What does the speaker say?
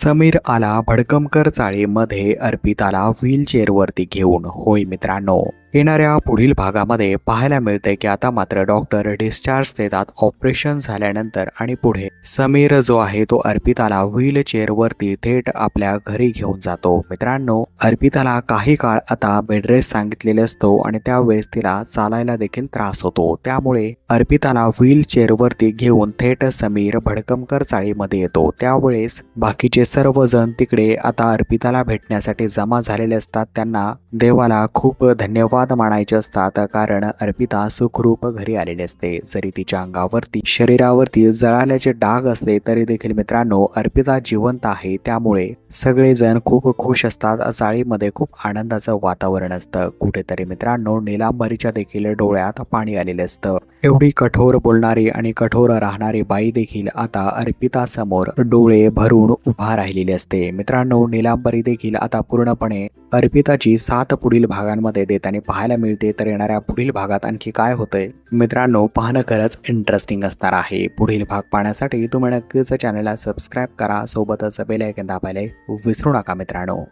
समीर आला भडकमकर चाळीमध्ये अर्पिताला व्हीलचेअरवरती घेऊन। होय मित्रांनो, येणाऱ्या पुढील भागामध्ये पाहायला मिळते की आता मात्र डॉक्टर डिस्चार्ज देतात ऑपरेशन झाल्यानंतर आणि पुढे समीर जो आहे तो अर्पिताला व्हीलचेअरवरती थेट आपल्या घरी घेऊन जातो। मित्रांनो, अर्पिताला काही काळ आता बेडरेस्ट सांगितलेले असतो आणि त्यावेळेस तिला चालायला देखील त्रास होतो। त्यामुळे अर्पिताला व्हीलचेअरवरती घेऊन थेट समीर भडकमकर चाळीमध्ये येतो। त्यावेळेस बाकीचे सर्वजण तिकडे आता अर्पिताला भेटण्यासाठी जमा झालेले असतात। त्यांना देवाला खूप धन्यवाद मानायचे असतात, कारण अर्पिता सुखरूप घरी आलेली असते। जरी तिच्या अंगावरती शरीरावरती जळाल्याचे डाग असले तरी देखील मित्रांनो अर्पिता जिवंत आहे। त्यामुळे सगळेजण खूप खुश असतात। चाळीमध्ये खूप आनंदाचं वातावरण असतं। कुठेतरी मित्रांनो नीलांबरीच्या देखील डोळ्यात पाणी आलेले असतं। एवढी कठोर बोलणारी आणि कठोर राहणारी बाई देखील आता अर्पिता समोर डोळे भरून उभा राहिलेली असते। मित्रांनो, नीलांबरी देखील आता पूर्णपणे अर्पिताची साथ पुढील भागांमध्ये देताना पाहायला मिळते। तर येणाऱ्या पुढील भागात आणखी काय होतंय मित्रांनो पाहणं खरंच इंटरेस्टिंग असणार आहे। पुढील भाग पाहण्यासाठी तुम्ही नक्कीच चॅनलला सबस्क्राईब करा, सोबतच बेल आयकॉन दाबायला विसरू नका मित्रांनो।